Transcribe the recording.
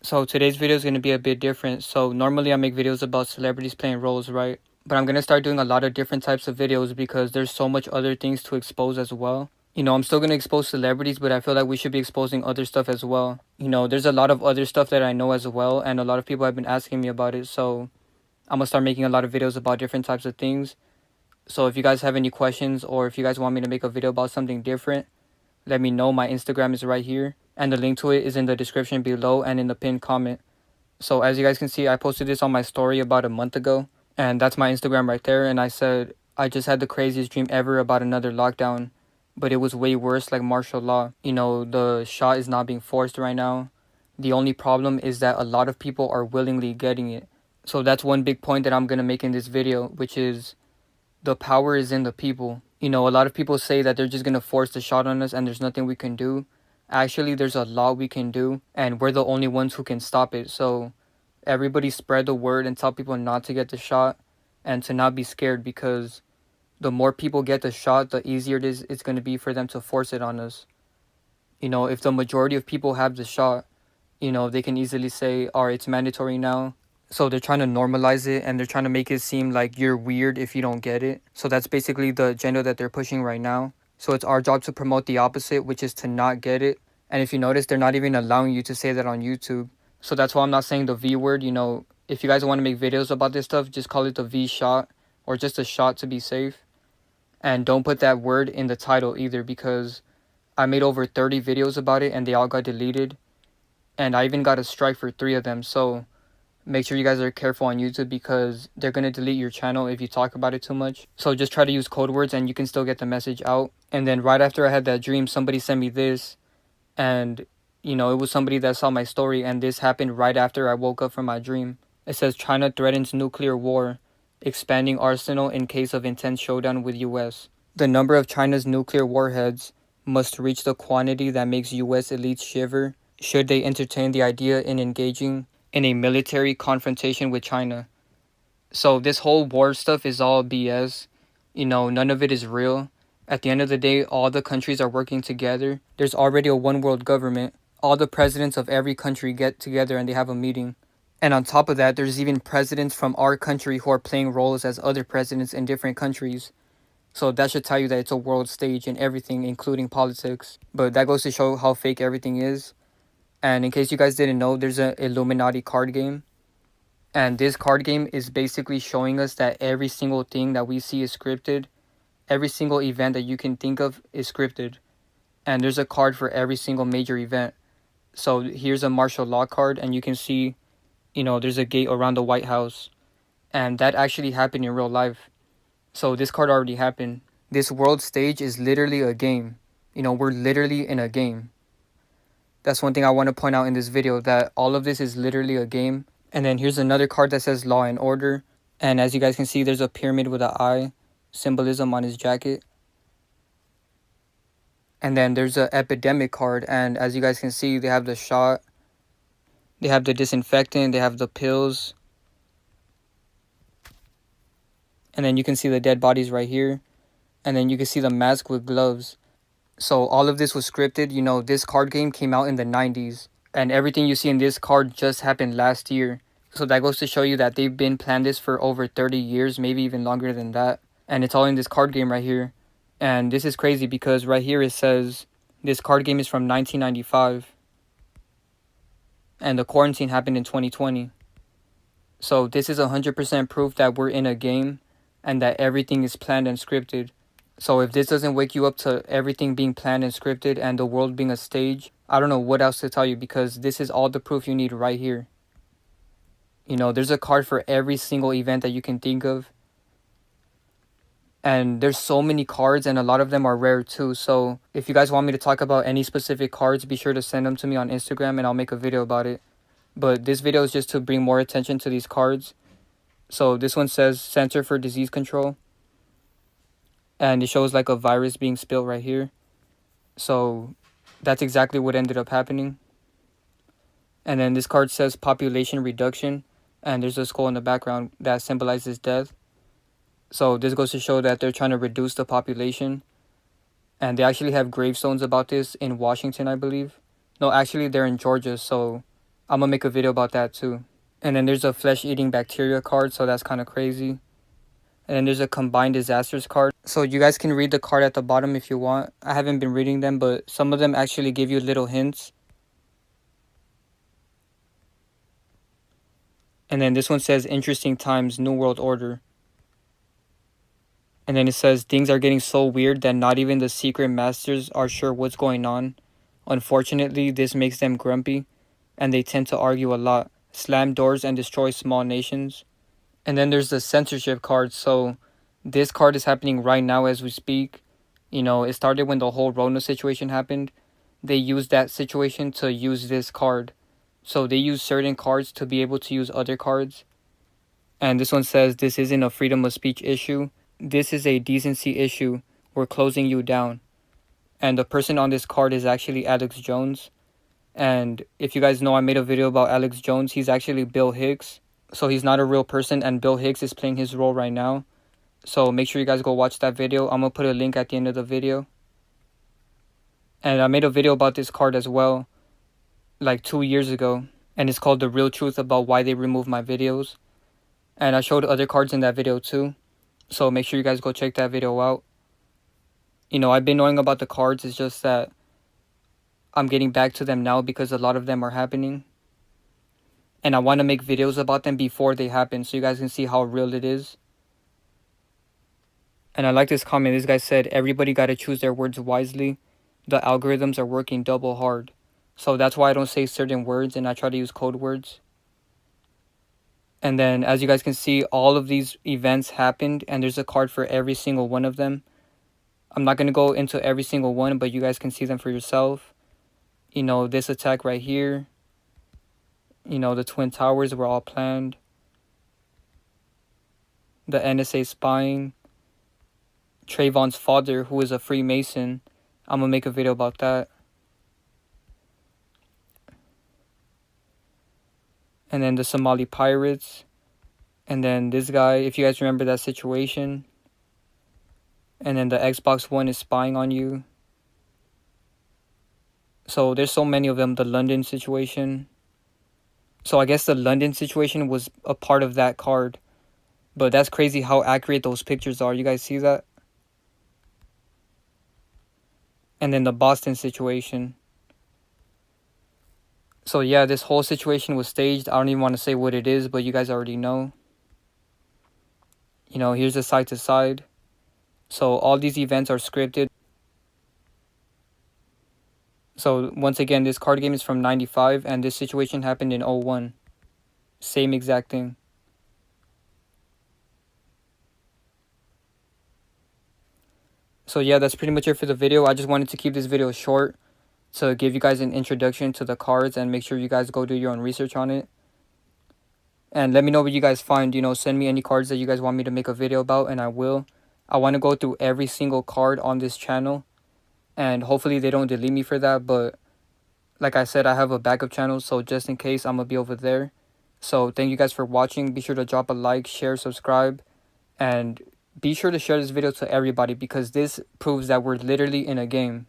So today's video is going to be a bit different. So normally I make videos about celebrities playing roles, right? But I'm going to start doing a lot of different types of videos because there's so much other things to expose as well. I'm still going to expose celebrities, but I feel like we should be exposing other stuff as well. There's a lot of other stuff that I know as well, and a lot of people have been asking me about it. So I'm going to start making a lot of videos about different types of things. So if you guys have any questions or if you guys want me to make a video about something different, let me know. My Instagram is right here, and the link to it is in the description below and in the pinned comment. So as you guys can see, I posted this on my story about a month ago, and that's my Instagram right there. And I said, I just had the craziest dream ever about another lockdown, but it was way worse, like martial law. The shot is not being forced right now. The only problem is that a lot of people are willingly getting it. So that's one big point that I'm going to make in this video, which is the power is in the people. A lot of people say that they're just going to force the shot on us and there's nothing we can do. Actually, there's a lot we can do, and we're the only ones who can stop it. So everybody spread the word and tell people not to get the shot and to not be scared, because the more people get the shot, the easier it's going to be for them to force it on us. If the majority of people have the shot, they can easily say, all right, it's mandatory now. So they're trying to normalize it and they're trying to make it seem like you're weird if you don't get it. So that's basically the agenda that they're pushing right now. So it's our job to promote the opposite, which is to not get it. And if you notice, they're not even allowing you to say that on YouTube. So that's why I'm not saying the V word. If you guys want to make videos about this stuff, just call it the V shot or just a shot to be safe. And don't put that word in the title either, because I made over 30 videos about it and they all got deleted. And I even got a strike for 3 of them. So make sure you guys are careful on YouTube, because they're going to delete your channel if you talk about it too much. So just try to use code words and you can still get the message out. And then right after I had that dream, somebody sent me this. And, it was somebody that saw my story. And this happened right after I woke up from my dream. It says, China threatens nuclear war, expanding arsenal in case of intense showdown with US. The number of China's nuclear warheads must reach the quantity that makes US elites shiver should they entertain the idea in engaging in a military confrontation with China. So this whole war stuff is all BS. None of it is real. At the end of the day, all the countries are working together. There's already a one world government. All the presidents of every country get together and they have a meeting. And on top of that, there's even presidents from our country who are playing roles as other presidents in different countries. So that should tell you that it's a world stage in everything, including politics. But that goes to show how fake everything is. And in case you guys didn't know, there's an Illuminati card game. And this card game is basically showing us that every single thing that we see is scripted. Every single event that you can think of is scripted. And there's a card for every single major event. So here's a martial law card, and you can see, there's a gate around the White House. And that actually happened in real life. So this card already happened. This world stage is literally a game. We're literally in a game. That's one thing I want to point out in this video, that all of this is literally a game. And then here's another card that says Law and Order. And as you guys can see, there's a pyramid with an eye symbolism on his jacket. And then there's an epidemic card. And as you guys can see, they have the shot. They have the disinfectant. They have the pills. And then you can see the dead bodies right here. And then you can see the mask with gloves. So all of this was scripted. This card game came out in the 90s. And everything you see in this card just happened last year. So that goes to show you that they've been planning this for over 30 years, maybe even longer than that. And it's all in this card game right here. And this is crazy because right here it says this card game is from 1995. And the quarantine happened in 2020. So this is 100% proof that we're in a game and that everything is planned and scripted. So if this doesn't wake you up to everything being planned and scripted and the world being a stage, I don't know what else to tell you, because this is all the proof you need right here. There's a card for every single event that you can think of. And there's so many cards, and a lot of them are rare too. So if you guys want me to talk about any specific cards, be sure to send them to me on Instagram and I'll make a video about it. But this video is just to bring more attention to these cards. So this one says Center for Disease Control. And it shows like a virus being spilled right here. So that's exactly what ended up happening. And then this card says population reduction. And there's a skull in the background that symbolizes death. So this goes to show that they're trying to reduce the population. And they actually have gravestones about this in Washington, I believe. No, actually they're in Georgia. So I'm gonna make a video about that too. And then there's a flesh-eating bacteria card, so that's kind of crazy. And then there's a combined disasters card. So you guys can read the card at the bottom if you want. I haven't been reading them, but some of them actually give you little hints. And then this one says interesting times, New World Order. And then it says things are getting so weird that not even the secret masters are sure what's going on. Unfortunately, this makes them grumpy, and they tend to argue a lot, slam doors, and destroy small nations. And then there's the censorship card. So this card is happening right now as we speak. You know, it started when the whole Rona situation happened. They used that situation to use this card. So they use certain cards to be able to use other cards. And this one says this isn't a freedom of speech issue. This is a decency issue. We're closing you down. And the person on this card is actually Alex Jones. And if you guys know, I made a video about Alex Jones. He's actually Bill Hicks. So he's not a real person, and Bill Hicks is playing his role right now. So make sure you guys go watch that video. I'm going to put a link at the end of the video. And I made a video about this card as well, like 2 years ago. And it's called The Real Truth About Why They Removed My Videos. And I showed other cards in that video too. So make sure you guys go check that video out. You know, I've been knowing about the cards. It's just that I'm getting back to them now because a lot of them are happening. And I want to make videos about them before they happen so you guys can see how real it is. And I like this comment. This guy said, everybody got to choose their words wisely. The algorithms are working double hard. So that's why I don't say certain words and I try to use code words. And then as you guys can see, all of these events happened and there's a card for every single one of them. I'm not going to go into every single one, but you guys can see them for yourself. You know, this attack right here. You know, the Twin Towers were all planned. The NSA spying. Trayvon's father, who is a Freemason. I'm going to make a video about that. And then the Somali pirates. And then this guy, if you guys remember that situation. And then the Xbox One is spying on you. So there's so many of them. The London situation. So I guess the London situation was a part of that card. But that's crazy how accurate those pictures are. You guys see that? And then the Boston situation. So yeah, this whole situation was staged. I don't even want to say what it is, but you guys already know. You know, here's the side to side. So all these events are scripted. So once again, this card game is from 95 and this situation happened in 01. Same exact thing. So yeah, that's pretty much it for the video. I just wanted to keep this video short to give you guys an introduction to the cards and make sure you guys go do your own research on it. And let me know what you guys find. You know, send me any cards that you guys want me to make a video about and I will. I want to go through every single card on this channel. And hopefully they don't delete me for that. But like I said, I have a backup channel. So just in case, I'm going to be over there. So thank you guys for watching. Be sure to drop a like, share, subscribe. And be sure to share this video to everybody because this proves that we're literally in a game.